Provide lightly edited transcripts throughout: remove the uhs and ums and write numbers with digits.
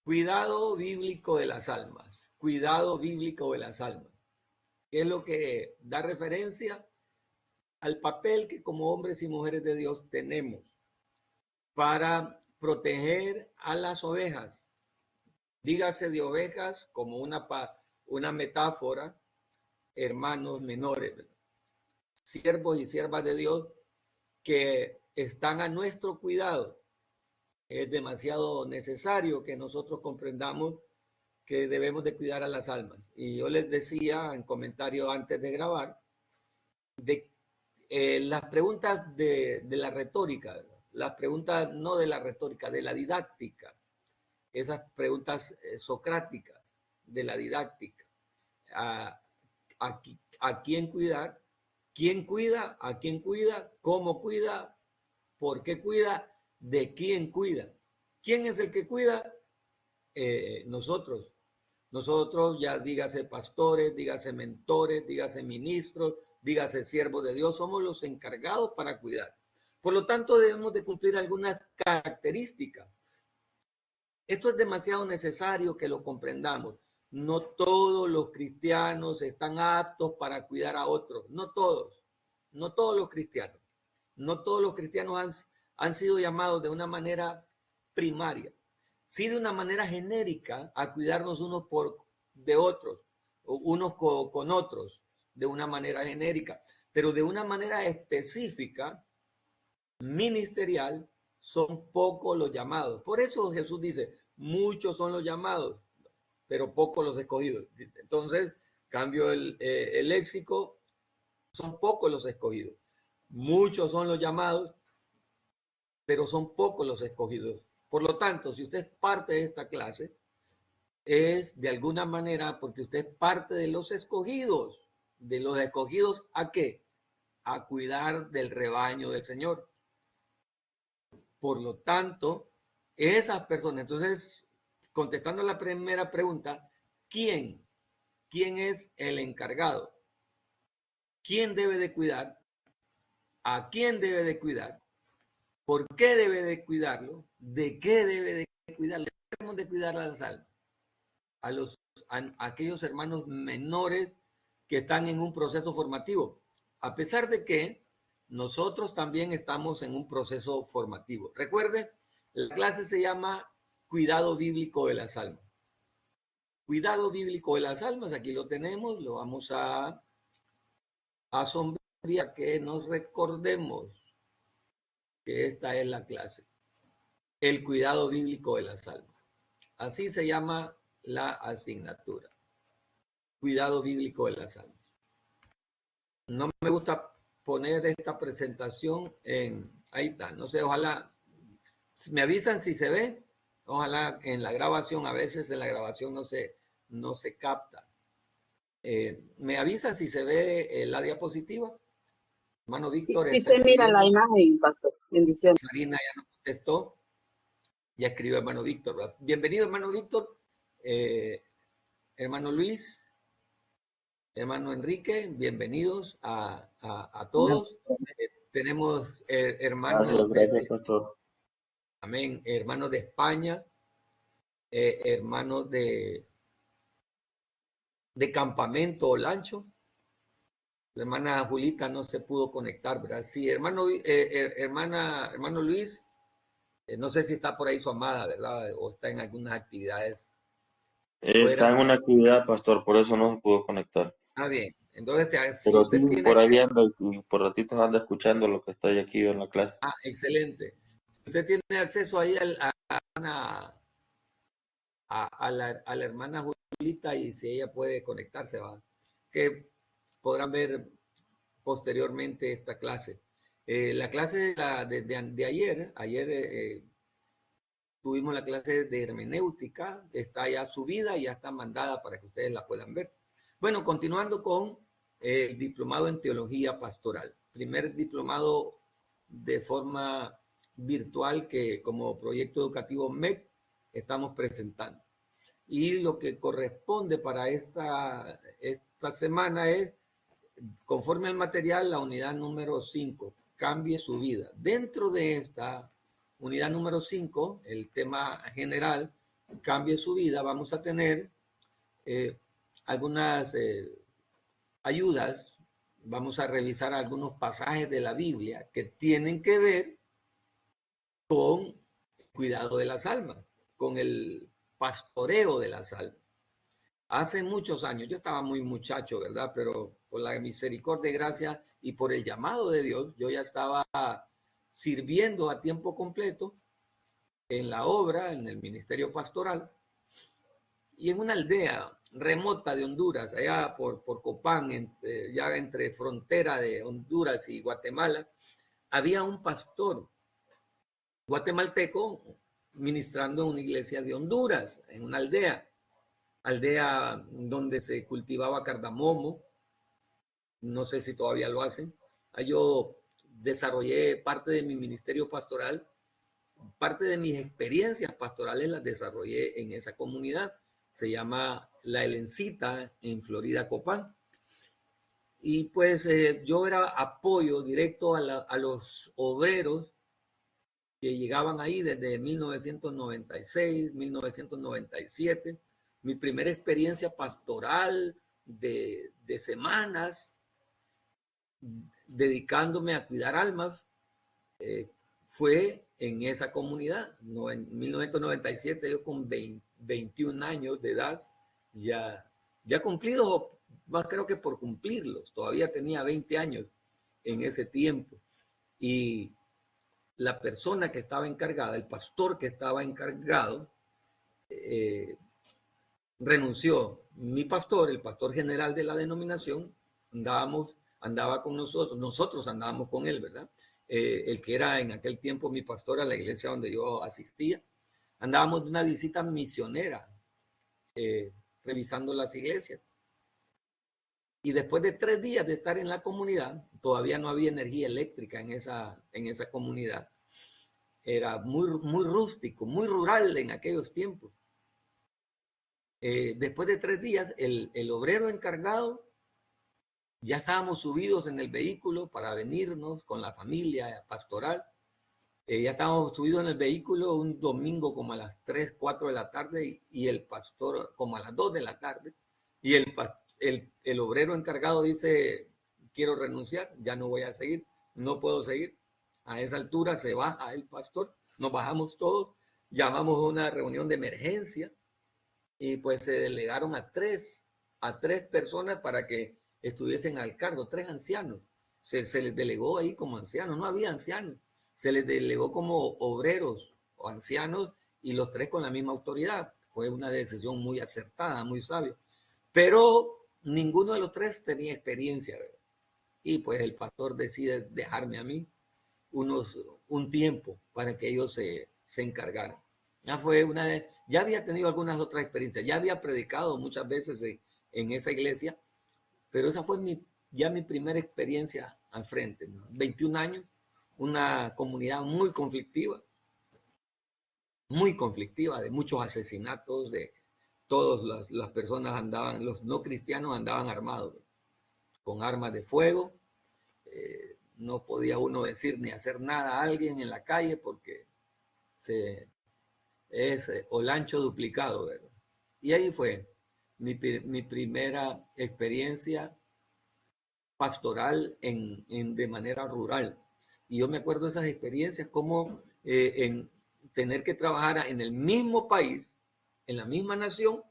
Cuidado bíblico de las almas. Cuidado bíblico de las almas. Que es lo que da referencia al papel que como hombres y mujeres de Dios tenemos para proteger a las ovejas. Dígase de ovejas como una metáfora, hermanos menores, siervos y siervas de Dios que están a nuestro cuidado. Es demasiado necesario que nosotros comprendamos que debemos de cuidar a las almas. Y yo les decía en comentario antes de grabar, de las preguntas de la retórica, las preguntas no de la retórica, de la didáctica, esas preguntas socráticas de la didáctica. ¿A quién cuidar? ¿Quién cuida? ¿A quién cuida? ¿Cómo cuida? ¿Por qué cuida? ¿De quién cuida? ¿Quién es el que cuida? Nosotros. Nosotros, ya dígase pastores, dígase mentores, dígase ministros, dígase siervos de Dios, somos los encargados para cuidar. Por lo tanto, debemos de cumplir algunas características. Esto es demasiado necesario que lo comprendamos. No todos los cristianos están aptos para cuidar a otros. No todos. No todos los cristianos. No todos los cristianos han sido llamados de una manera primaria. Sí, de una manera genérica a cuidarnos unos de otros, unos con otros, de una manera genérica. Pero de una manera específica, ministerial, son pocos los llamados. Por eso Jesús dice, muchos son los llamados, pero pocos los escogidos. Entonces, cambio el léxico, son pocos los escogidos. Muchos son los llamados, pero son pocos los escogidos. Por lo tanto, si usted es parte de esta clase, es de alguna manera porque usted es parte de los escogidos. ¿De los escogidos a qué? A cuidar del rebaño del Señor. Por lo tanto, esas personas, entonces, contestando la primera pregunta, ¿quién? ¿Quién es el encargado? ¿Quién debe de cuidar? ¿A quién debe de cuidar? ¿Por qué debe de cuidarlo? ¿De qué debe de cuidarlo? Debemos de cuidar a las almas, a aquellos hermanos menores que están en un proceso formativo, a pesar de que nosotros también estamos en un proceso formativo. Recuerde, la clase se llama Cuidado Bíblico de las Almas. Cuidado Bíblico de las Almas, aquí lo tenemos, lo vamos a sombrear, que nos recordemos que esta es la clase. El cuidado bíblico de las almas. Así se llama la asignatura. Cuidado bíblico de las almas. No me gusta poner esta presentación ahí está, no sé, ojalá, me avisan si se ve, ojalá en la grabación, a veces en la grabación no se capta. ¿Me avisa si se ve la diapositiva? Hermano Víctor. Sí se mira la imagen, pastor. Bendiciones. Sarina ya nos contestó. Ya escribió hermano Víctor. Bienvenido, hermano Víctor. Hermano Luis, hermano Enrique, bienvenidos a todos. Tenemos hermanos. Gracias, pastor. Amén. Hermanos de España, hermanos de Campamento Olancho. La hermana Julita no se pudo conectar, ¿verdad? Sí, hermano Luis, no sé si está por ahí su amada, ¿verdad? O está en algunas actividades. Está en una actividad, pastor, por eso no se pudo conectar. Ah, bien. Entonces, si pero usted sí, tiene por ahí anda y por ratitos anda escuchando lo que estoy aquí en la clase. Ah, excelente. Si usted tiene acceso ahí a la hermana Julita y si ella puede conectarse, va, que podrán ver posteriormente esta clase. La clase de ayer tuvimos la clase de hermenéutica, está ya subida y ya está mandada para que ustedes la puedan ver. Bueno, continuando con el diplomado en teología pastoral, primer diplomado de forma virtual que como proyecto educativo MEC estamos presentando. Y lo que corresponde para esta semana es, conforme al material, la unidad número 5, cambie su vida. Dentro de esta unidad número 5, el tema general cambie su vida, vamos a tener algunas ayudas. Vamos a revisar algunos pasajes de la Biblia que tienen que ver con el cuidado de las almas, con el pastoreo de las almas. Hace muchos años, yo estaba muy muchacho, ¿verdad? Pero por la misericordia y gracia y por el llamado de Dios, yo ya estaba sirviendo a tiempo completo en la obra, en el ministerio pastoral, y en una aldea remota de Honduras, allá por Copán, ya entre frontera de Honduras y Guatemala, había un pastor guatemalteco ministrando en una iglesia de Honduras, en una aldea donde se cultivaba cardamomo. No sé si todavía lo hacen. Yo desarrollé parte de mi ministerio pastoral, parte de mis experiencias pastorales las desarrollé en esa comunidad. Se llama La Helencita, en Florida, Copán. Y pues yo era apoyo directo a los obreros que llegaban ahí desde 1996, 1997. Mi primera experiencia pastoral de semanas dedicándome a cuidar almas fue en esa comunidad. No, en 1997, yo con 21 años de edad, ya cumplidos, más creo que por cumplirlos, todavía tenía 20 años en ese tiempo. Y la persona que estaba encargada, el pastor que estaba encargado, renunció. Mi pastor, el pastor general de la denominación, andaba con nosotros andábamos con él, ¿verdad? El que era en aquel tiempo mi pastor a la iglesia donde yo asistía. Andábamos de una visita misionera, revisando las iglesias. Y después de 3 días de estar en la comunidad, todavía no había energía eléctrica en esa comunidad. Era muy, muy rústico, muy rural en aquellos tiempos. Después de 3 días, el obrero encargado, ya estábamos subidos en el vehículo para venirnos con la familia pastoral. Ya estábamos subidos en el vehículo un domingo como a las 3, 4 de la tarde y el pastor como a las 2 de la tarde. Y el obrero encargado dice, quiero renunciar, ya no voy a seguir, no puedo seguir. A esa altura se baja el pastor, nos bajamos todos, llamamos a una reunión de emergencia y pues se delegaron a tres personas para que estuviesen al cargo, 3 ancianos. Se les delegó ahí como ancianos, no había ancianos, se les delegó como obreros o ancianos y los 3 con la misma autoridad. Fue una decisión muy acertada, muy sabia. Pero ninguno de los 3 tenía experiencia, ¿verdad? Y pues el pastor decide dejarme a mí un tiempo para que ellos se encargaran. Ya había tenido algunas otras experiencias, ya había predicado muchas veces en esa iglesia, pero esa fue mi primera experiencia al frente, ¿no? 21 años, una comunidad muy conflictiva, de muchos asesinatos, de todas las personas andaban, los no cristianos andaban armados, con armas de fuego. No podía uno decir ni hacer nada a alguien en la calle porque es olancho duplicado, ¿verdad? Y ahí fue mi primera experiencia pastoral de manera rural. Y yo me acuerdo de esas experiencias como en tener que trabajar en el mismo país, en la misma nación,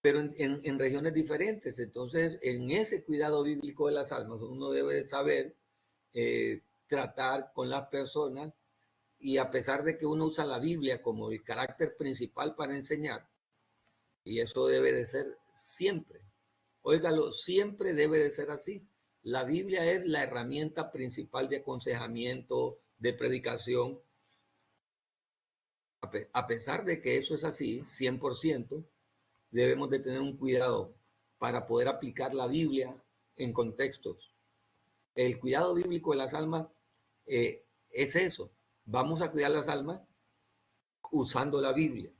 pero en regiones diferentes. Entonces, en ese cuidado bíblico de las almas, uno debe saber tratar con las personas, y a pesar de que uno usa la Biblia como el carácter principal para enseñar, y eso debe de ser siempre, óigalo, siempre debe de ser así. La Biblia es la herramienta principal de aconsejamiento, de predicación. A pesar de que eso es así, 100%, debemos de tener un cuidado para poder aplicar la Biblia en contextos. El cuidado bíblico de las almas es eso. Vamos a cuidar las almas usando la Biblia.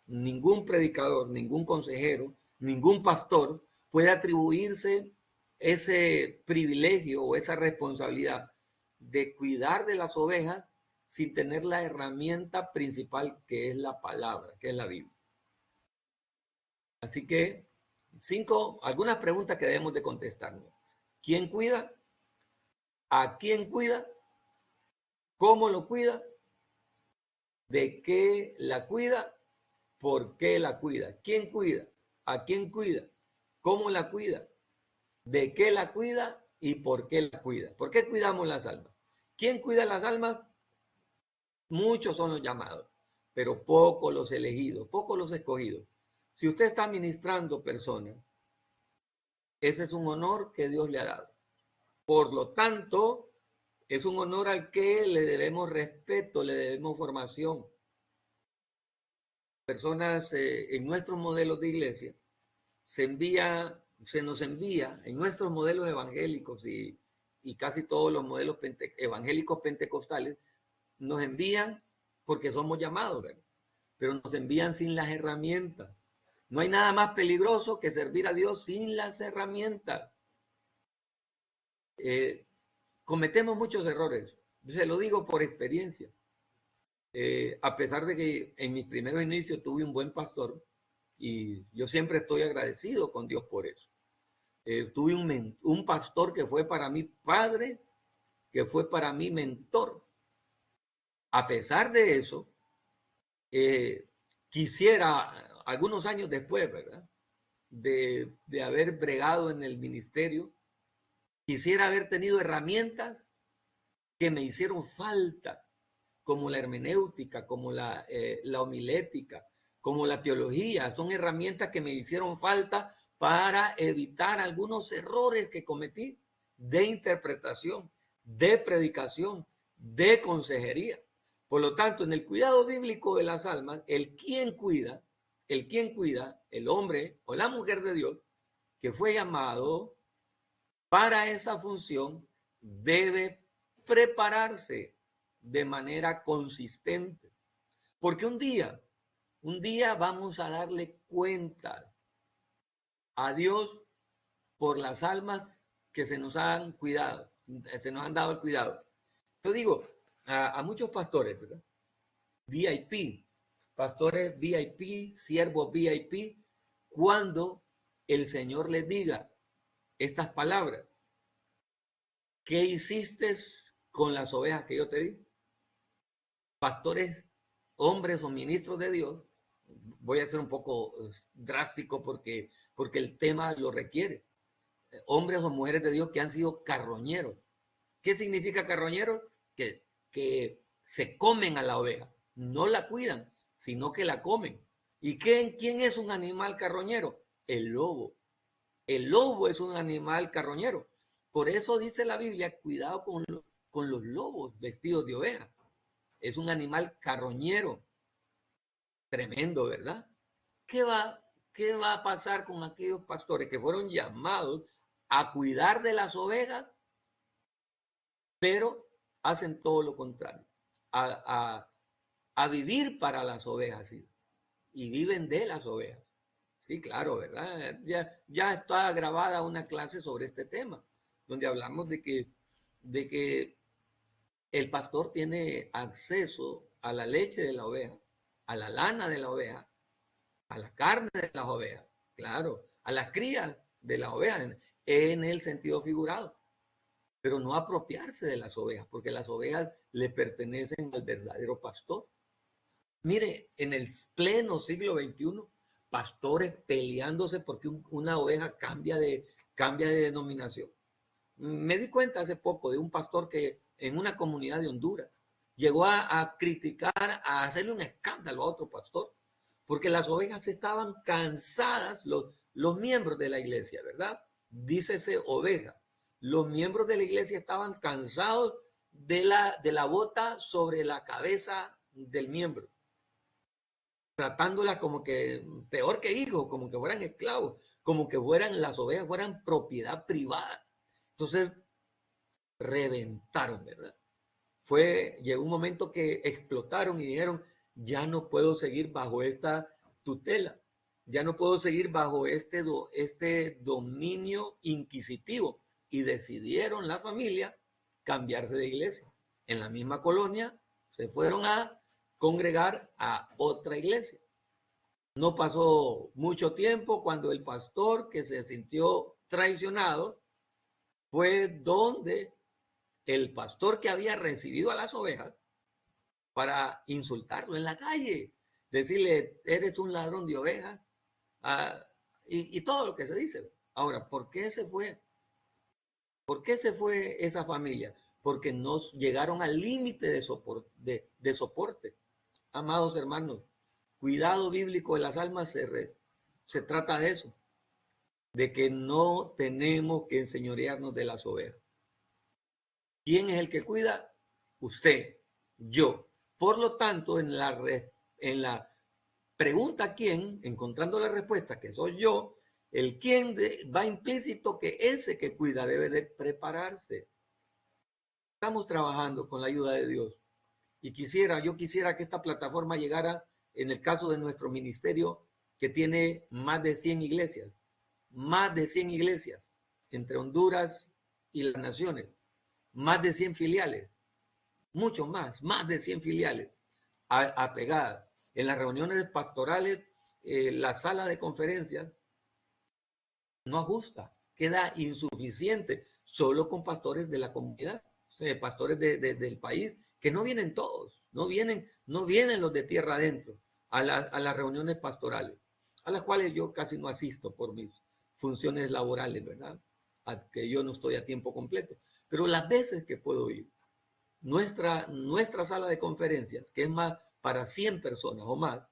Ningún predicador, ningún consejero, ningún pastor puede atribuirse ese privilegio o esa responsabilidad de cuidar de las ovejas sin tener la herramienta principal que es la palabra, que es la Biblia. Así que algunas preguntas que debemos de contestarnos. ¿Quién cuida? ¿A quién cuida? ¿Cómo lo cuida? ¿De qué la cuida? ¿Por qué la cuida? ¿Quién cuida? ¿A quién cuida? ¿Cómo la cuida? ¿De qué la cuida? ¿Y por qué la cuida? ¿Por qué cuidamos las almas? ¿Quién cuida las almas? Muchos son los llamados, pero pocos los elegidos, pocos los escogidos. Si usted está ministrando personas, ese es un honor que Dios le ha dado. Por lo tanto, es un honor al que le debemos respeto, le debemos formación. Personas en nuestros modelos de iglesia, se nos envía en nuestros modelos evangélicos y casi todos los modelos evangélicos pentecostales, nos envían porque somos llamados, ¿verdad? Pero nos envían sin las herramientas. No hay nada más peligroso que servir a Dios sin las herramientas. Cometemos muchos errores. Se lo digo por experiencia. A pesar de que en mis primeros inicios tuve un buen pastor, y yo siempre estoy agradecido con Dios por eso. Tuve un pastor que fue para mí padre, que fue para mí mentor. A pesar de eso, quisiera, algunos años después, ¿verdad?, de haber bregado en el ministerio, quisiera haber tenido herramientas que me hicieron falta, como la hermenéutica, como la homilética, como la teología. Son herramientas que me hicieron falta para evitar algunos errores que cometí de interpretación, de predicación, de consejería. Por lo tanto, en el cuidado bíblico de las almas, el quien cuida, el hombre o la mujer de Dios, que fue llamado para esa función, debe prepararse de manera consistente. Porque un día vamos a darle cuenta a Dios por las almas que se nos han cuidado, se nos han dado el cuidado. Yo digo a muchos pastores, ¿verdad?, VIP, pastores VIP, siervos VIP, cuando el Señor les diga estas palabras: ¿qué hiciste con las ovejas que yo te di? Pastores, hombres o ministros de Dios, voy a ser un poco drástico porque el tema lo requiere. Hombres o mujeres de Dios que han sido carroñeros. ¿Qué significa carroñero? Que se comen a la oveja, no la cuidan, sino que la comen. ¿Y quién es un animal carroñero? El lobo. El lobo es un animal carroñero. Por eso dice la Biblia, cuidado con los lobos vestidos de oveja. Es un animal carroñero. Tremendo, ¿verdad? ¿Qué va a pasar con aquellos pastores que fueron llamados a cuidar de las ovejas, pero hacen todo lo contrario, a vivir para las ovejas, ¿sí?, y viven de las ovejas? Sí, claro, ¿verdad? Ya está grabada una clase sobre este tema, donde hablamos de que el pastor tiene acceso a la leche de la oveja, a la lana de la oveja, a la carne de las ovejas, claro, a las crías de las ovejas, en el sentido figurado, pero no apropiarse de las ovejas, porque las ovejas le pertenecen al verdadero pastor. Mire, en el pleno siglo XXI, pastores peleándose porque una oveja cambia de denominación. Me di cuenta hace poco de un pastor que en una comunidad de Honduras llegó a criticar, a hacerle un escándalo a otro pastor, porque las ovejas estaban cansadas, los miembros de la iglesia, ¿verdad? Dícese oveja. Los miembros de la iglesia estaban cansados de la bota sobre la cabeza del miembro, tratándolas como que peor que hijos, como que fueran esclavos, como que las ovejas fueran propiedad privada. Entonces, reventaron, ¿verdad? Llegó un momento que explotaron y dijeron, ya no puedo seguir bajo esta tutela, ya no puedo seguir bajo este dominio inquisitivo, y decidieron la familia cambiarse de iglesia. En la misma colonia se fueron a congregar a otra iglesia. No pasó mucho tiempo cuando el pastor, que se sintió traicionado, fue donde el pastor que había recibido a las ovejas para insultarlo en la calle, decirle, eres un ladrón de ovejas, y todo lo que se dice. Ahora, ¿por qué se fue? ¿Por qué se fue esa familia? Porque no llegaron al límite de soporte. Amados hermanos, cuidado bíblico de las almas se trata de eso, de que no tenemos que enseñorearnos de las ovejas. ¿Quién es el que cuida? Usted, yo. Por lo tanto, en la pregunta quién, encontrando la respuesta que soy yo, el quién va implícito que ese que cuida debe de prepararse. Estamos trabajando con la ayuda de Dios y yo quisiera que esta plataforma llegara, en el caso de nuestro ministerio, que tiene más de 100 iglesias entre Honduras y las naciones, más de 100 filiales, mucho más de 100 filiales apegadas. En las reuniones pastorales, la sala de conferencias no ajusta, queda insuficiente, solo con pastores de la comunidad, pastores del país, que no vienen todos, no vienen los de tierra adentro a las reuniones pastorales, a las cuales yo casi no asisto por mis funciones laborales, ¿verdad? Que yo no estoy a tiempo completo, pero las veces que puedo ir, nuestra sala de conferencias, que es más para 100 personas o más,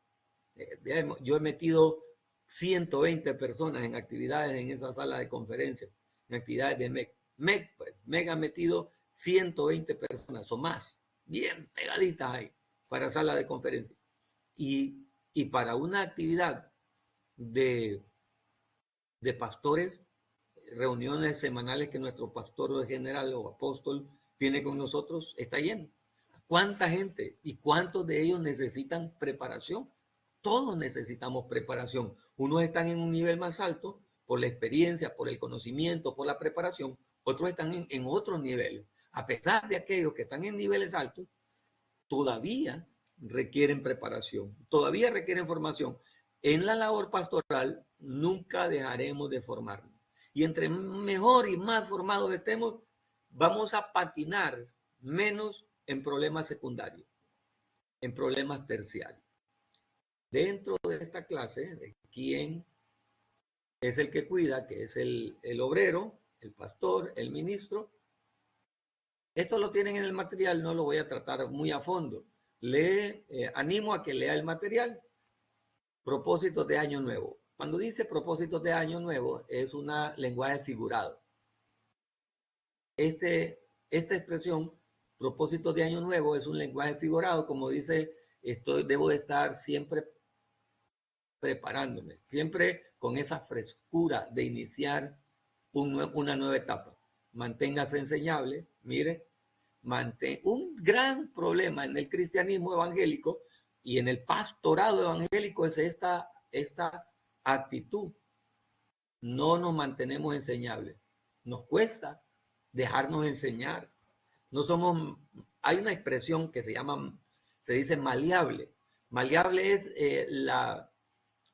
yo he metido 120 personas en actividades en esa sala de conferencias, en actividades de MEC. MEC ha metido 120 personas o más, bien pegaditas ahí, para sala de conferencias. Y para una actividad de pastores, reuniones semanales que nuestro pastor general o apóstol tiene con nosotros, está lleno. ¿Cuánta gente y cuántos de ellos necesitan preparación? Todos necesitamos preparación. Unos están en un nivel más alto por la experiencia, por el conocimiento, por la preparación. Otros están en otros niveles. A pesar de aquellos que están en niveles altos, todavía requieren preparación, todavía requieren formación. En la labor pastoral nunca dejaremos de formarnos. Y entre mejor y más formados estemos, vamos a patinar menos en problemas secundarios, en problemas terciarios. Dentro de esta clase, de quién es el que cuida, que es el obrero, el pastor, el ministro. Esto lo tienen en el material, no lo voy a tratar muy a fondo. Animo a que lea el material. Propósitos de Año Nuevo. Cuando dice propósitos de Año Nuevo, es un lenguaje figurado. Esta expresión, propósitos de Año Nuevo, es un lenguaje figurado, como dice, debo de estar siempre preparándome, siempre con esa frescura de iniciar una nueva etapa. Manténgase enseñable, mire, un gran problema en el cristianismo evangélico y en el pastorado evangélico es esta actitud. No nos mantenemos enseñables. Nos cuesta dejarnos enseñar. No somos, hay una expresión que se dice maleable. Maleable es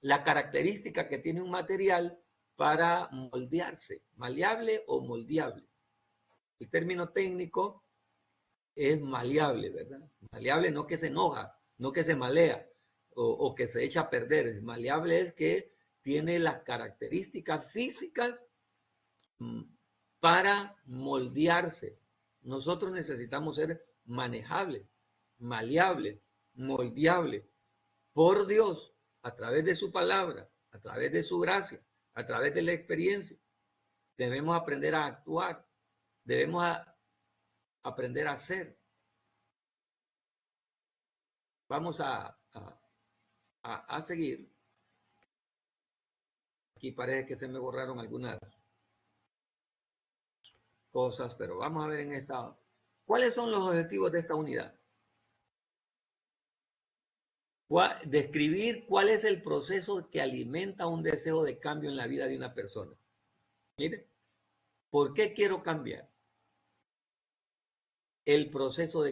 la característica que tiene un material para moldearse, maleable o moldeable. El término técnico es maleable, ¿verdad? Maleable no que se enoja, no que se malea o que se echa a perder. Es maleable es que tiene las características físicas para moldearse. Nosotros necesitamos ser manejables, maleables, moldeables por Dios a través de su palabra, a través de su gracia, a través de la experiencia. Debemos aprender a actuar, debemos aprender a hacer. Vamos a seguir. Aquí parece que se me borraron algunas cosas, pero vamos a ver en esta. ¿Cuáles son los objetivos de esta unidad? Describir cuál es el proceso que alimenta un deseo de cambio en la vida de una persona. Mire, ¿por qué quiero cambiar? el proceso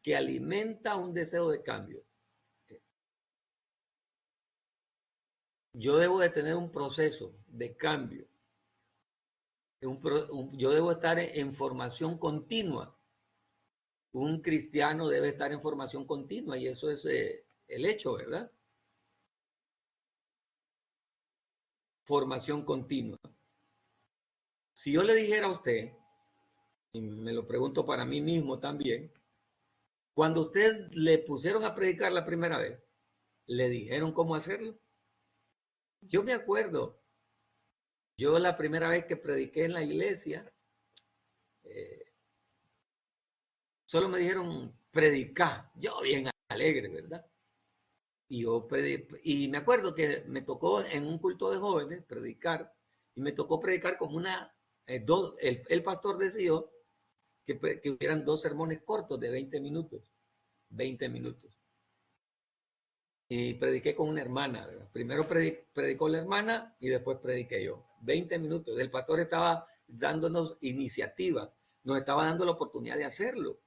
que alimenta un deseo de cambio. Yo debo de tener un proceso de cambio. Yo debo estar en formación continua. Un cristiano debe estar en formación continua y eso es el hecho, ¿verdad? Formación continua. Si yo le dijera a usted, y me lo pregunto para mí mismo también, cuando usted le pusieron a predicar la primera vez, ¿le dijeron cómo hacerlo? Yo me acuerdo, yo la primera vez que prediqué en la iglesia, solo me dijeron predicar, yo bien alegre, ¿verdad? Y me acuerdo que me tocó en un culto de jóvenes predicar, y me tocó predicar como el pastor decidió que hubieran 2 sermones cortos de 20 minutos. 20 minutos. Y prediqué con una hermana, ¿verdad? Primero predicó la hermana y después prediqué yo. 20 minutos. El pastor estaba dándonos iniciativa, nos estaba dando la oportunidad de hacerlo.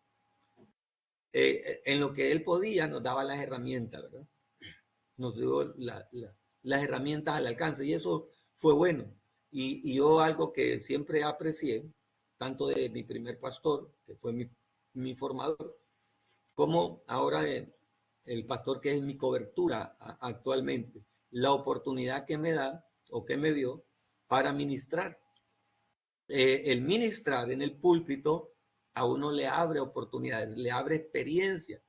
En lo que él podía, nos daba las herramientas, ¿verdad? Nos dio las herramientas al alcance y eso fue bueno. Y yo algo que siempre aprecié, tanto de mi primer pastor, que fue mi formador, como ahora el pastor que es mi cobertura actualmente, la oportunidad que me da o que me dio para ministrar. El ministrar en el púlpito a uno le abre oportunidades, le abre experiencia,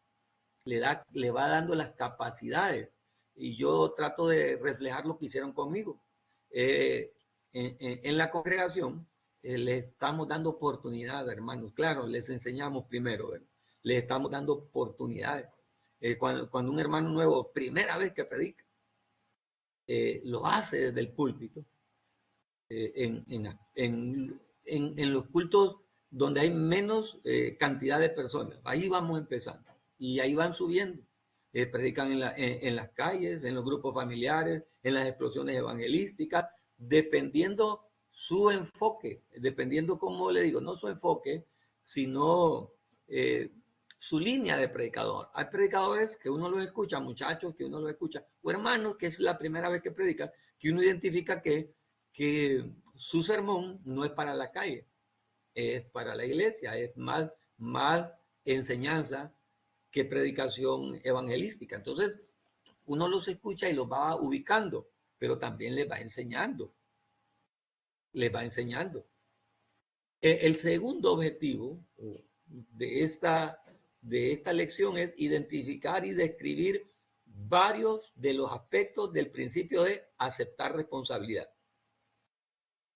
le va dando las capacidades. Y yo trato de reflejar lo que hicieron conmigo. En la congregación les estamos dando oportunidades, hermanos. Claro, les enseñamos primero, ¿verdad? Les estamos dando oportunidades. Cuando un hermano nuevo, primera vez que predica, lo hace desde el púlpito. En los cultos donde hay menos cantidad de personas, ahí vamos empezando y ahí van subiendo. Predican en las calles, en los grupos familiares, en las explosiones evangelísticas, dependiendo su enfoque, dependiendo, como le digo, no su enfoque, sino su línea de predicador. Hay predicadores que uno los escucha, muchachos que uno los escucha, o hermanos que es la primera vez que predican, que uno identifica que su sermón no es para la calle, es para la iglesia, es más enseñanza que predicación evangelística. Entonces, uno los escucha y los va ubicando, pero también les va enseñando. Les va enseñando. El segundo objetivo de esta lección es identificar y describir varios de los aspectos del principio de aceptar responsabilidad.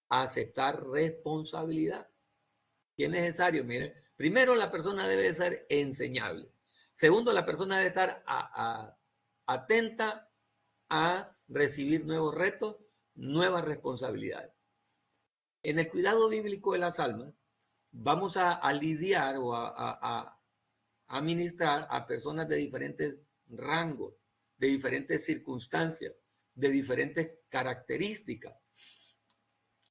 Aceptar responsabilidad. ¿Qué es necesario? Miren, primero la persona debe ser enseñable. Segundo, la persona debe estar atenta a recibir nuevos retos, nuevas responsabilidades. En el cuidado bíblico de las almas, vamos a lidiar o a ministrar a personas de diferentes rangos, de diferentes circunstancias, de diferentes características.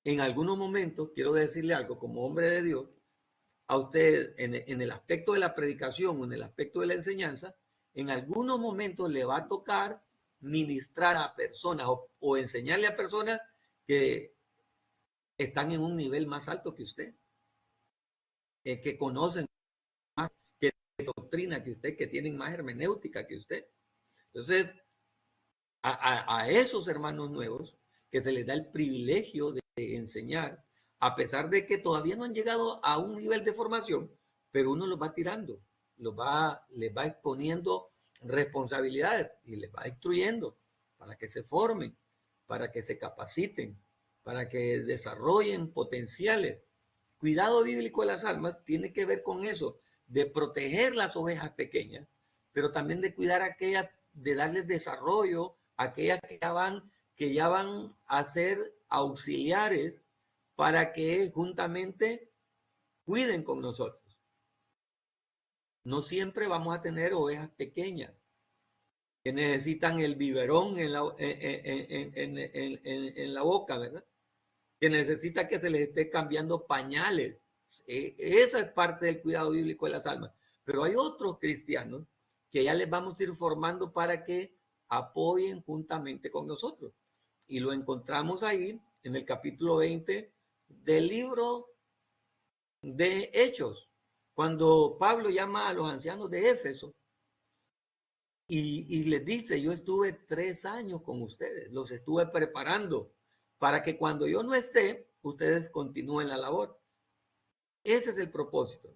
En algunos momentos, quiero decirle algo, como hombre de Dios, a usted en el aspecto de la predicación o en el aspecto de la enseñanza, en algunos momentos le va a tocar ministrar a personas o enseñarle a personas que están en un nivel más alto que usted, que conocen más, que doctrina que usted, que tienen más hermenéutica que usted. Entonces, a esos hermanos nuevos que se les da el privilegio de enseñar, a pesar de que todavía no han llegado a un nivel de formación, pero uno los va tirando, les va exponiendo responsabilidades y les va instruyendo para que se formen, para que se capaciten, para que desarrollen potenciales. Cuidado bíblico de las almas tiene que ver con eso, de proteger las ovejas pequeñas, pero también de cuidar a aquellas, de darles desarrollo, a aquellas que ya van a ser auxiliares para que juntamente cuiden con nosotros. No siempre vamos a tener ovejas pequeñas que necesitan el biberón en la boca, ¿verdad? Que necesita que se les esté cambiando pañales Esa es parte del cuidado bíblico de las almas. Pero hay otros cristianos que ya les vamos a ir formando para que apoyen juntamente con nosotros. Y lo encontramos ahí en el capítulo 20 del libro de Hechos, cuando Pablo llama a los ancianos de Éfeso y les dice, yo estuve 3 años con ustedes, los estuve preparando para que cuando yo no esté, ustedes continúen la labor. Ese es el propósito.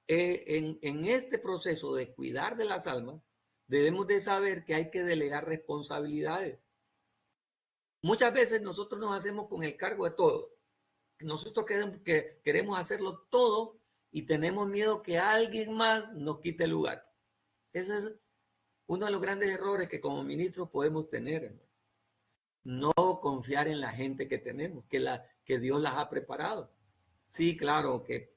En este proceso de cuidar de las almas, debemos de saber que hay que delegar responsabilidades. Muchas veces nosotros nos hacemos con el cargo de todo. Nosotros queremos hacerlo todo y tenemos miedo que alguien más nos quite el lugar. Ese es uno de los grandes errores que como ministros podemos tener. No confiar en la gente que tenemos, que Dios las ha preparado. Sí, claro que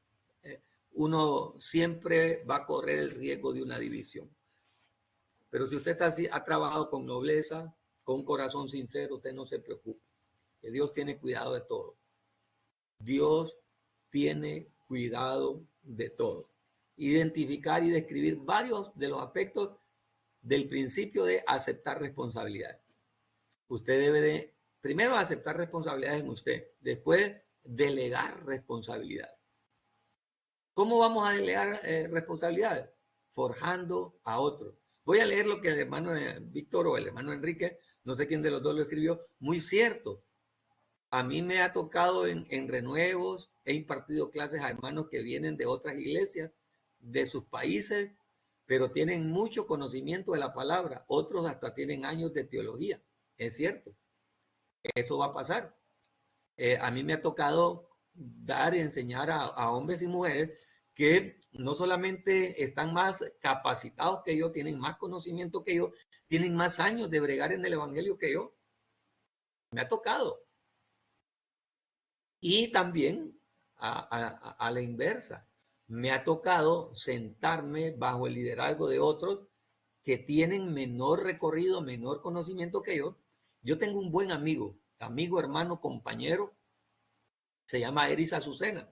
uno siempre va a correr el riesgo de una división. Pero si usted ha trabajado con nobleza, con un corazón sincero, usted no se preocupe, que Dios tiene cuidado de todo. Dios tiene cuidado de todo. Identificar y describir varios de los aspectos del principio de aceptar responsabilidades. Usted debe de, primero, aceptar responsabilidades en usted, después delegar responsabilidades. ¿Cómo vamos a delegar responsabilidades? Forjando a otros. Voy a leer lo que el hermano Víctor o el hermano Enrique, no sé quién de los dos lo escribió, muy cierto. A mí me ha tocado en renuevos, he impartido clases a hermanos que vienen de otras iglesias, de sus países, pero tienen mucho conocimiento de la palabra. Otros hasta tienen años de teología. Es cierto, eso va a pasar. A mí me ha tocado dar y enseñar a hombres y mujeres que no solamente están más capacitados que yo, tienen más conocimiento que yo, tienen más años de bregar en el evangelio que yo. Me ha tocado. Y también a la inversa, me ha tocado sentarme bajo el liderazgo de otros que tienen menor recorrido, menor conocimiento que yo. Yo tengo un buen amigo, hermano, compañero, se llama Erich Azucena.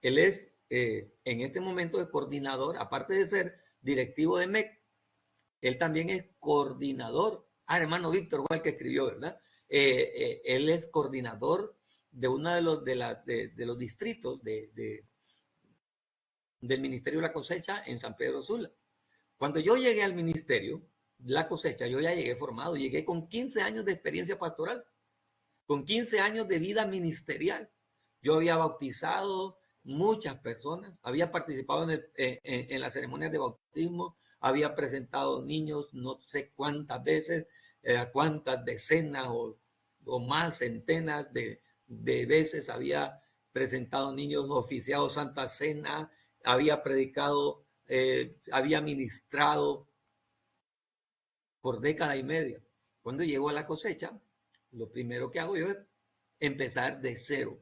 Él es, en este momento, el coordinador, aparte de ser directivo de MEC, él también es coordinador. Hermano Víctor, igual que escribió, ¿verdad? Él es coordinador de uno de los distritos del Ministerio de la Cosecha en San Pedro Sula. Cuando yo llegué al Ministerio de la Cosecha, yo ya llegué formado, llegué con 15 años de experiencia pastoral, con 15 años de vida ministerial. Yo había bautizado muchas personas, había participado en las ceremonias de bautismo, había presentado niños no sé cuántas veces, cuántas decenas o más centenas de veces había presentado niños, oficiado Santa Cena, había predicado, había ministrado por década y media. Cuando llego a la cosecha, lo primero que hago yo es empezar de cero.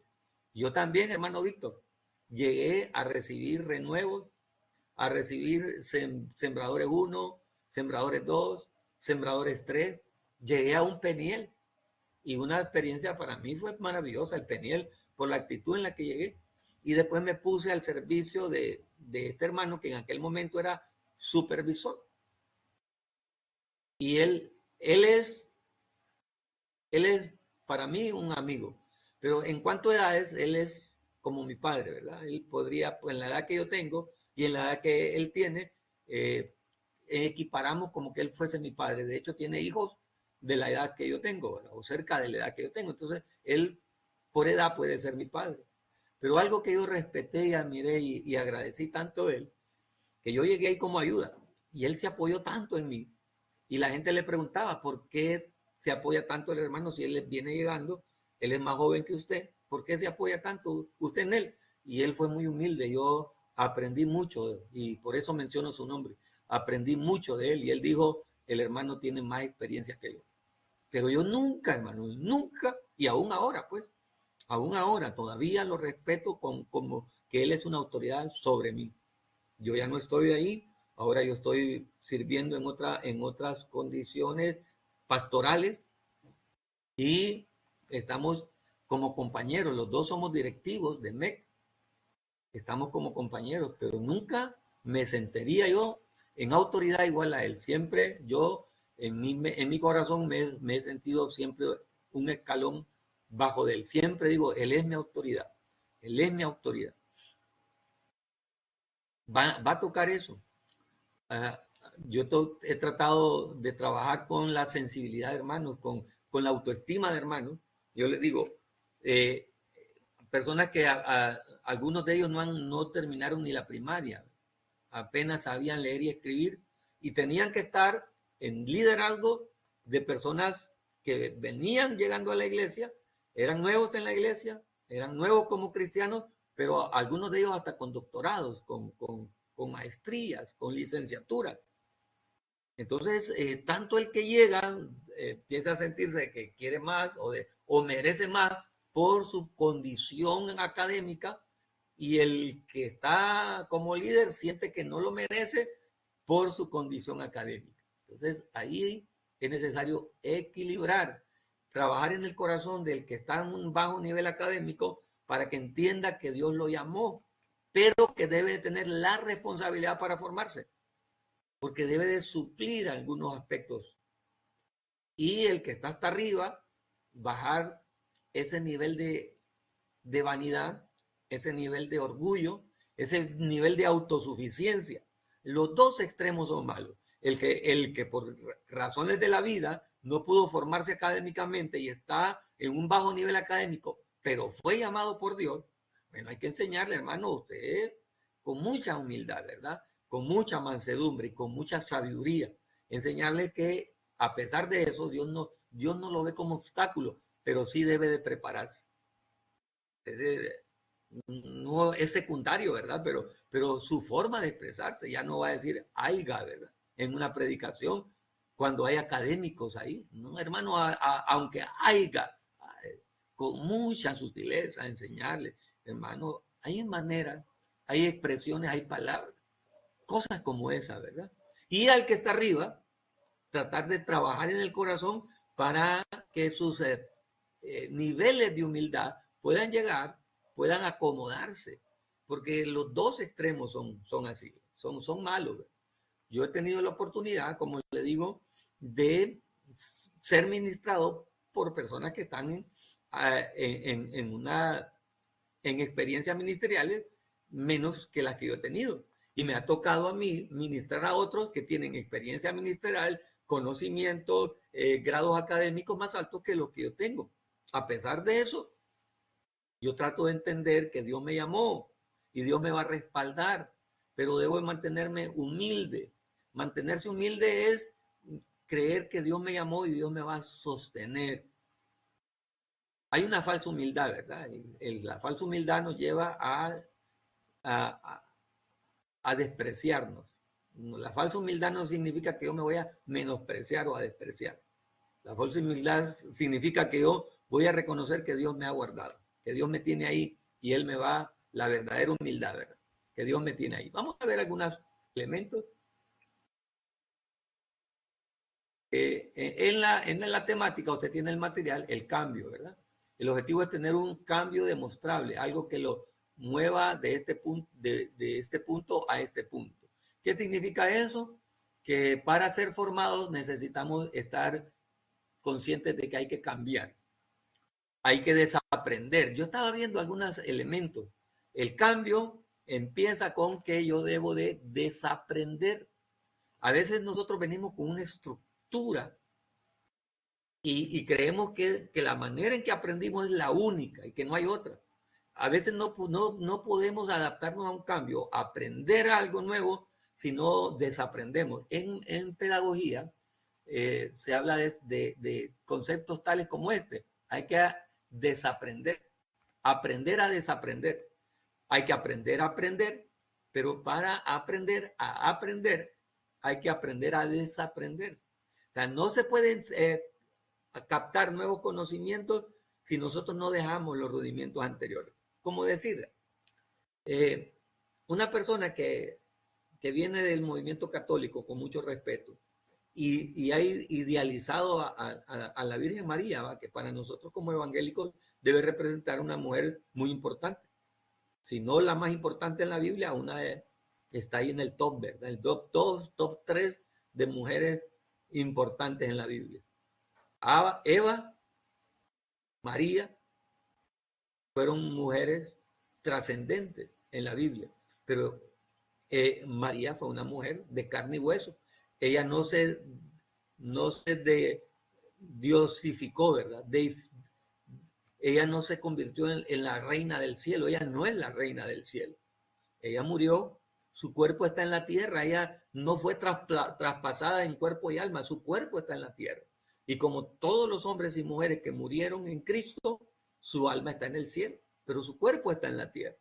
Yo también, hermano Víctor, llegué a recibir renuevos, a recibir sembradores 1, sembradores 2, sembradores 3. Llegué a un Peniel y una experiencia para mí fue maravillosa, el Peniel, por la actitud en la que llegué. Y después me puse al servicio de este hermano que en aquel momento era supervisor. Y él es para mí un amigo, pero en cuanto a edades, él es como mi padre, ¿verdad? Él podría, pues en la edad que yo tengo y en la edad que él tiene, equiparamos como que él fuese mi padre. De hecho, tiene hijos de la edad que yo tengo, ¿verdad? O cerca de la edad que yo tengo. Entonces, él por edad puede ser mi padre. Pero algo que yo respeté y admiré y agradecí tanto a él, que yo llegué ahí como ayuda y él se apoyó tanto en mí. Y la gente le preguntaba, ¿por qué se apoya tanto el hermano si él viene llegando? Él es más joven que usted. ¿Por qué se apoya tanto usted en él? Y él fue muy humilde. Yo aprendí mucho y por eso menciono su nombre. Aprendí mucho de él y él dijo, el hermano tiene más experiencia que yo. Pero yo nunca, hermano, nunca, y aún ahora, pues, aún ahora todavía lo respeto como que él es una autoridad sobre mí. Yo ya no estoy ahí, ahora yo estoy sirviendo en otras condiciones pastorales y estamos como compañeros, los dos somos directivos de MEC, estamos como compañeros, pero nunca me sentiría yo en autoridad igual a él. Siempre yo, en mi corazón, me he sentido siempre un escalón bajo de él. Siempre digo, él es mi autoridad, él es mi autoridad. Va a tocar eso. Yo he tratado de trabajar con la sensibilidad de hermanos, con la autoestima de hermanos. Yo les digo, personas que algunos de ellos no terminaron ni la primaria, apenas sabían leer y escribir y tenían que estar en liderazgo de personas que venían llegando a la iglesia, eran nuevos en la iglesia, eran nuevos como cristianos, pero algunos de ellos hasta con doctorados, con maestrías, con licenciaturas. Entonces, tanto el que llega empieza a sentirse que quiere más o merece más por su condición académica, y el que está como líder siente que no lo merece por su condición académica. Entonces, ahí es necesario equilibrar, trabajar en el corazón del que está en un bajo nivel académico para que entienda que Dios lo llamó, pero que debe tener la responsabilidad para formarse, porque debe de suplir algunos aspectos. Y el que está hasta arriba, bajar ese nivel de vanidad, ese nivel de orgullo, ese nivel de autosuficiencia. Los dos extremos son malos. El que por razones de la vida no pudo formarse académicamente y está en un bajo nivel académico, pero fue llamado por Dios, bueno, hay que enseñarle, hermano, usted con mucha humildad, ¿verdad? Con mucha mansedumbre y con mucha sabiduría. Enseñarle que a pesar de eso, Dios no lo ve como obstáculo, pero sí debe de prepararse. No es secundario, ¿verdad? Pero su forma de expresarse ya no va a decir aiga, ¿verdad? En una predicación, cuando hay académicos ahí, ¿no? Hermano, aunque aiga, con mucha sutileza enseñarle, hermano, hay maneras, hay expresiones, hay palabras, cosas como esa, ¿verdad? Y al que está arriba, tratar de trabajar en el corazón para que sus niveles de humildad puedan llegar, puedan acomodarse, porque los dos extremos son así, son malos. Yo he tenido la oportunidad, como le digo, de ser ministrado por personas que están en experiencias ministeriales menos que las que yo he tenido. Y me ha tocado a mí ministrar a otros que tienen experiencia ministerial, conocimientos, grados académicos más altos que los que yo tengo. A pesar de eso, yo trato de entender que Dios me llamó y Dios me va a respaldar, pero debo de mantenerme humilde. Mantenerse humilde es creer que Dios me llamó y Dios me va a sostener. Hay una falsa humildad, ¿verdad? La falsa humildad nos lleva a despreciarnos. La falsa humildad no significa que yo me voy a menospreciar o a despreciar. La falsa humildad significa que yo voy a reconocer que Dios me ha guardado, que Dios me tiene ahí y Él me va, la verdadera humildad, ¿verdad? Que Dios me tiene ahí. Vamos a ver algunos elementos. En la temática usted tiene el material, el cambio, ¿verdad? El objetivo es tener un cambio demostrable, algo que lo mueva de este punto, de este punto a este punto. ¿Qué significa eso? Que para ser formados necesitamos estar conscientes de que hay que cambiar, hay que desaprender. Yo estaba viendo algunos elementos. El cambio empieza con que yo debo de desaprender. A veces nosotros venimos con una estructura y creemos que la manera en que aprendimos es la única y que no hay otra. A veces no podemos adaptarnos a un cambio, aprender algo nuevo, si no desaprendemos. En pedagogía se habla de conceptos tales como este. Hay que desaprender, aprender a desaprender. Hay que aprender a aprender, pero para aprender a aprender hay que aprender a desaprender. O sea, no se pueden captar nuevos conocimientos si nosotros no dejamos los rudimentos anteriores. Como decir, una persona que viene del movimiento católico, con mucho respeto, y ha idealizado a la Virgen María, ¿va? Que para nosotros como evangélicos debe representar una mujer muy importante. Si no la más importante en la Biblia, está ahí en el top, ¿verdad? El top 3 de mujeres importantes en la Biblia. Eva, María, fueron mujeres trascendentes en la Biblia, pero María fue una mujer de carne y hueso. Ella no se diosificó, ¿verdad? Ella no se convirtió en la reina del cielo. Ella no es la reina del cielo. Ella murió, su cuerpo está en la tierra. Ella no fue traspasada en cuerpo y alma. Su cuerpo está en la tierra. Y como todos los hombres y mujeres que murieron en Cristo, su alma está en el cielo, pero su cuerpo está en la tierra.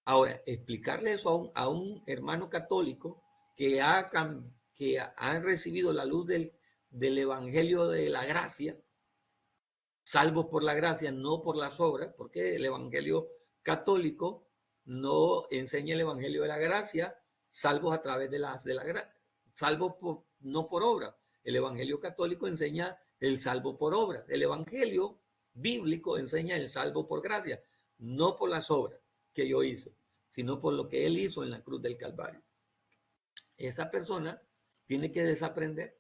Ahora, explicarle eso a un hermano católico que ha recibido la luz del evangelio de la gracia, salvos por la gracia, no por las obras, porque el evangelio católico no enseña el evangelio de la gracia, salvos a través de la gracia, salvos no por obra. El evangelio católico enseña el salvo por obra. El evangelio bíblico enseña el salvo por gracia, no por las obras que yo hice, sino por lo que él hizo en la cruz del Calvario. Esa persona tiene que desaprender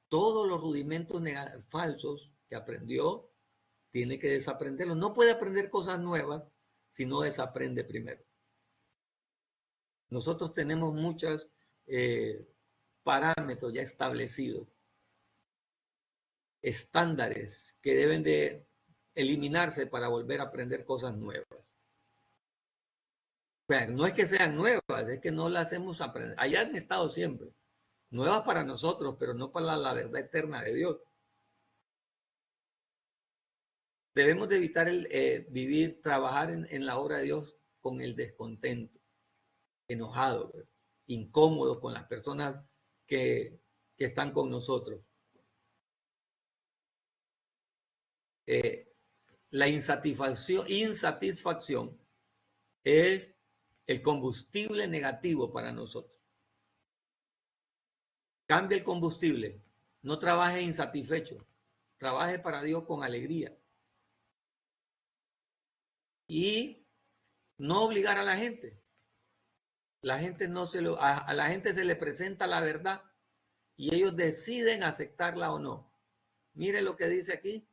todos los rudimentos falsos que aprendió, tiene que desaprenderlos. No puede aprender cosas nuevas si no desaprende primero. Nosotros tenemos muchos parámetros ya establecidos, estándares que deben de eliminarse para volver a aprender cosas nuevas. Pero no es que sean nuevas, es que no las hemos aprendido. Allá han estado siempre. Nuevas para nosotros, pero no para la verdad eterna de Dios. Debemos de evitar trabajar en la obra de Dios con el descontento, enojado, incómodo con las personas que están con nosotros. La insatisfacción es el combustible negativo para nosotros. Cambia el combustible. No trabaje insatisfecho. Trabaje para Dios con alegría. Y no obligar a la gente. A la gente se le presenta la verdad y ellos deciden aceptarla o no. Mire lo que dice aquí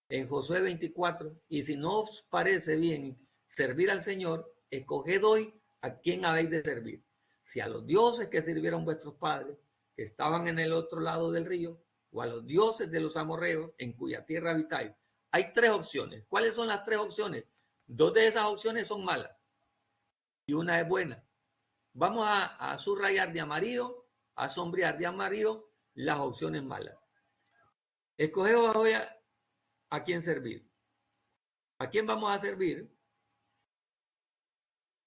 en Josué 24. Y si no os parece bien servir al Señor, escoged hoy a quién habéis de servir. Si a los dioses que sirvieron vuestros padres, que estaban en el otro lado del río, o a los dioses de los amorreos, en cuya tierra habitáis. Hay 3 opciones. ¿Cuáles son las 3 opciones? 2 de esas opciones son malas y una es buena. Vamos a subrayar de amarillo, a sombrear de amarillo las opciones malas. Escogemos hoy a quién servir. ¿A quién vamos a servir?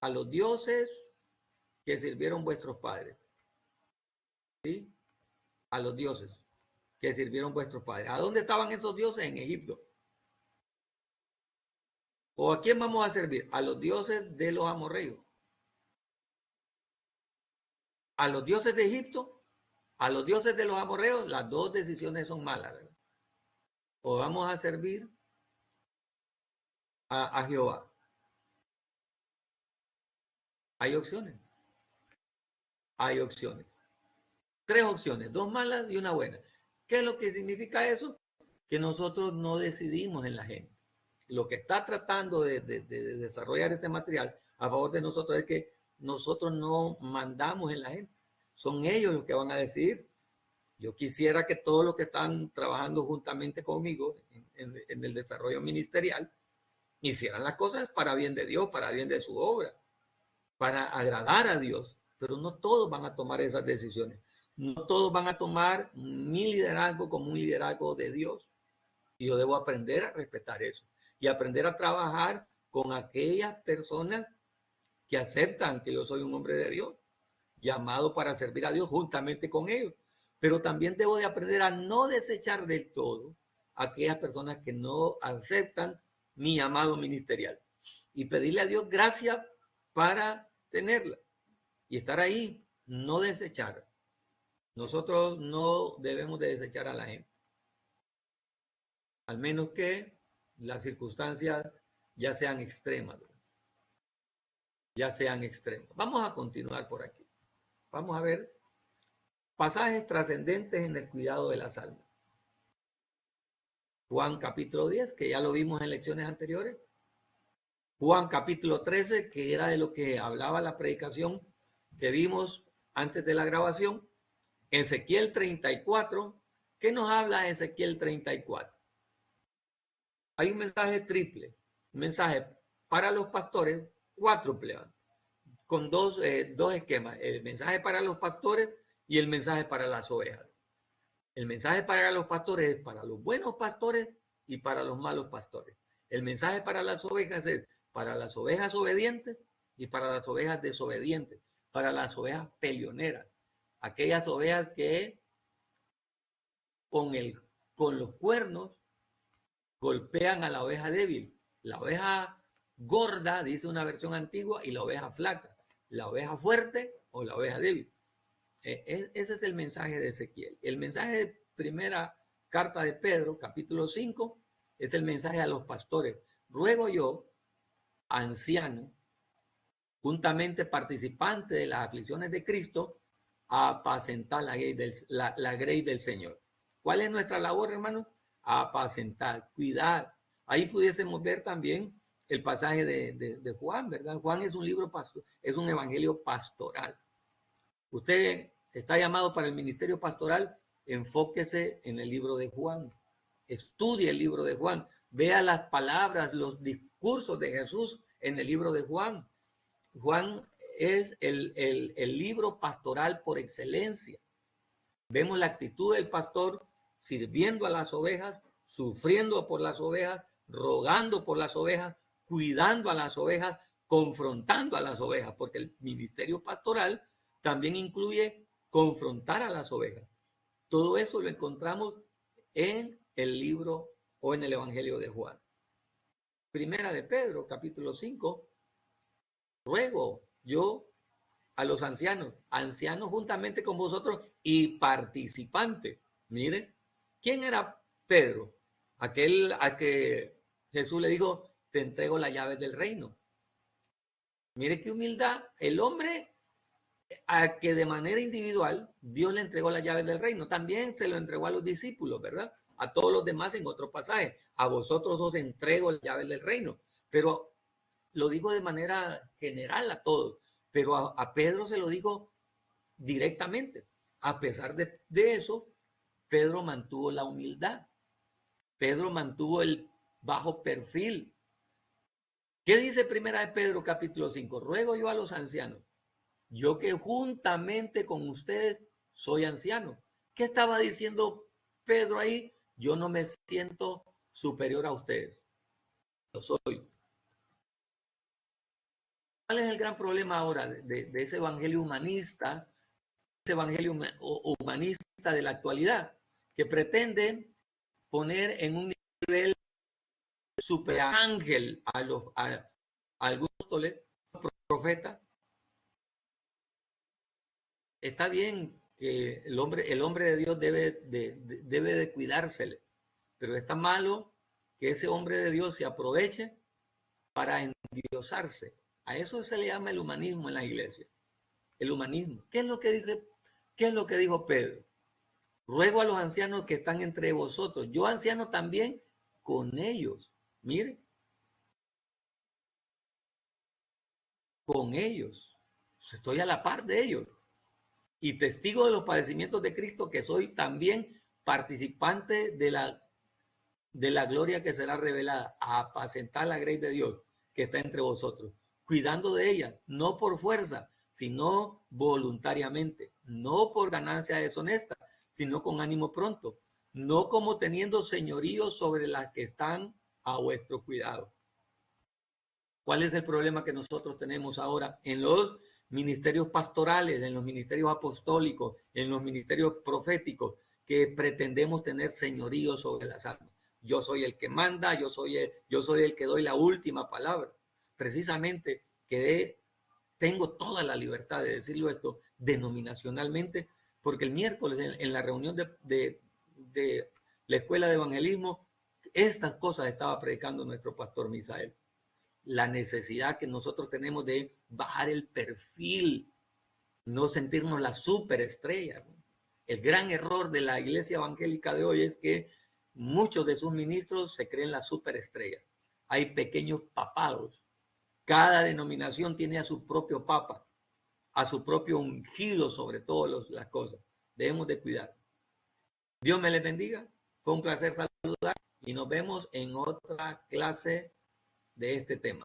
A los dioses que sirvieron vuestros padres. ¿Sí? A los dioses que sirvieron vuestros padres. ¿A dónde estaban esos dioses? En Egipto. ¿O a quién vamos a servir? A los dioses de los amorreos. A los dioses de Egipto, a los dioses de los amorreos, las 2 decisiones son malas, ¿verdad? O vamos a servir a Jehová. Hay opciones. Hay opciones. 3 opciones, 2 malas y una buena. ¿Qué es lo que significa eso? Que nosotros no decidimos en la gente. Lo que está tratando de desarrollar este material a favor de nosotros es que nosotros no mandamos en la gente. Son ellos los que van a decidir. Yo quisiera que todos los que están trabajando juntamente conmigo en el desarrollo ministerial hicieran las cosas para bien de Dios, para bien de su obra, para agradar a Dios. Pero no todos van a tomar esas decisiones. No todos van a tomar mi liderazgo como un liderazgo de Dios. Y yo debo aprender a respetar eso y aprender a trabajar con aquellas personas que aceptan que yo soy un hombre de Dios, llamado para servir a Dios juntamente con ellos. Pero también debo de aprender a no desechar del todo a aquellas personas que no aceptan mi llamado ministerial y pedirle a Dios gracia para tenerla y estar ahí, no desechar. Nosotros no debemos de desechar a la gente. al menos que las circunstancias ya sean extremas. Ya sean extremas. Vamos a continuar por aquí. Vamos a ver pasajes trascendentes en el cuidado de las almas. Juan capítulo 10, que ya lo vimos en lecciones anteriores. Juan capítulo 13, que era de lo que hablaba la predicación que vimos antes de la grabación. Ezequiel 34, ¿qué nos habla Ezequiel 34? Hay un mensaje triple, un mensaje para los pastores, cuádruple, con dos esquemas, el mensaje para los pastores y el mensaje para las ovejas. El mensaje para los pastores es para los buenos pastores y para los malos pastores. El mensaje para las ovejas es para las ovejas obedientes y para las ovejas desobedientes, para las ovejas peleoneras, aquellas ovejas que con los cuernos golpean a la oveja débil. La oveja gorda, dice una versión antigua, y la oveja flaca. La oveja fuerte o la oveja débil. Ese es el mensaje de Ezequiel. El mensaje de primera carta de Pedro, capítulo 5, es el mensaje a los pastores. Ruego yo, anciano, juntamente participante de las aflicciones de Cristo, a apacentar la grey del Señor. ¿Cuál es nuestra labor, hermanos? Apacentar, cuidar. Ahí pudiésemos ver también el pasaje de Juan, ¿verdad? Juan es un libro, es un evangelio pastoral. Usted está llamado para el ministerio pastoral, enfóquese en el libro de Juan. Estudie el libro de Juan. Vea las palabras, los discursos de Jesús en el libro de Juan. Juan es el libro pastoral por excelencia. Vemos la actitud del pastor sirviendo a las ovejas, sufriendo por las ovejas, rogando por las ovejas, cuidando a las ovejas, confrontando a las ovejas, porque el ministerio pastoral también incluye confrontar a las ovejas. Todo eso lo encontramos en el libro o en el Evangelio de Juan. Primera de Pedro, capítulo 5. Ruego yo a los ancianos juntamente con vosotros y participantes. Mire, ¿quién era Pedro? Aquel a que Jesús le dijo, te entrego las llaves del reino. Mire qué humildad. El hombre a que de manera individual Dios le entregó las llaves del reino. También se lo entregó a los discípulos, ¿verdad? A todos los demás en otro pasaje. A vosotros os entrego las llaves del reino. Pero lo digo de manera general a todos. Pero a Pedro se lo dijo directamente. A pesar de eso, Pedro mantuvo la humildad. Pedro mantuvo el bajo perfil. ¿Qué dice primera de Pedro capítulo 5? Ruego yo a los ancianos, yo que juntamente con ustedes soy anciano. ¿Qué estaba diciendo Pedro ahí? Yo no me siento superior a ustedes. Lo soy. ¿Cuál es el gran problema ahora de ese evangelio humanista, ese evangelio humanista de la actualidad, que pretende poner en un nivel superángel a algunos profetas? Está bien que el hombre de Dios debe de cuidársele, pero está malo que ese hombre de Dios se aproveche para endiosarse. A eso se le llama el humanismo en la iglesia. El humanismo. ¿Qué es lo que dijo Pedro? Ruego a los ancianos que están entre vosotros. Yo anciano también con ellos. Mire. Con ellos. Estoy a la par de ellos. Y testigo de los padecimientos de Cristo, que soy también participante de la gloria que será revelada, a apacentar la grey de Dios que está entre vosotros, cuidando de ella, no por fuerza, sino voluntariamente, no por ganancia deshonesta, sino con ánimo pronto, no como teniendo señorío sobre las que están a vuestro cuidado. ¿Cuál es el problema que nosotros tenemos ahora en los ministerios pastorales, en los ministerios apostólicos, en los ministerios proféticos, que pretendemos tener señorío sobre las almas? Yo soy el que manda, yo soy el que doy la última palabra. Precisamente que tengo toda la libertad de decirlo esto denominacionalmente, porque el miércoles en la reunión de la escuela de evangelismo Estas cosas estaba predicando nuestro pastor Misael. La necesidad que nosotros tenemos de bajar el perfil, no sentirnos la superestrella. El gran error de la iglesia evangélica de hoy es que muchos de sus ministros se creen la superestrella. Hay pequeños papados. Cada denominación tiene a su propio papa, a su propio ungido sobre todas las cosas. Debemos de cuidar. Dios me les bendiga. Fue un placer saludar y nos vemos en otra clase de este tema.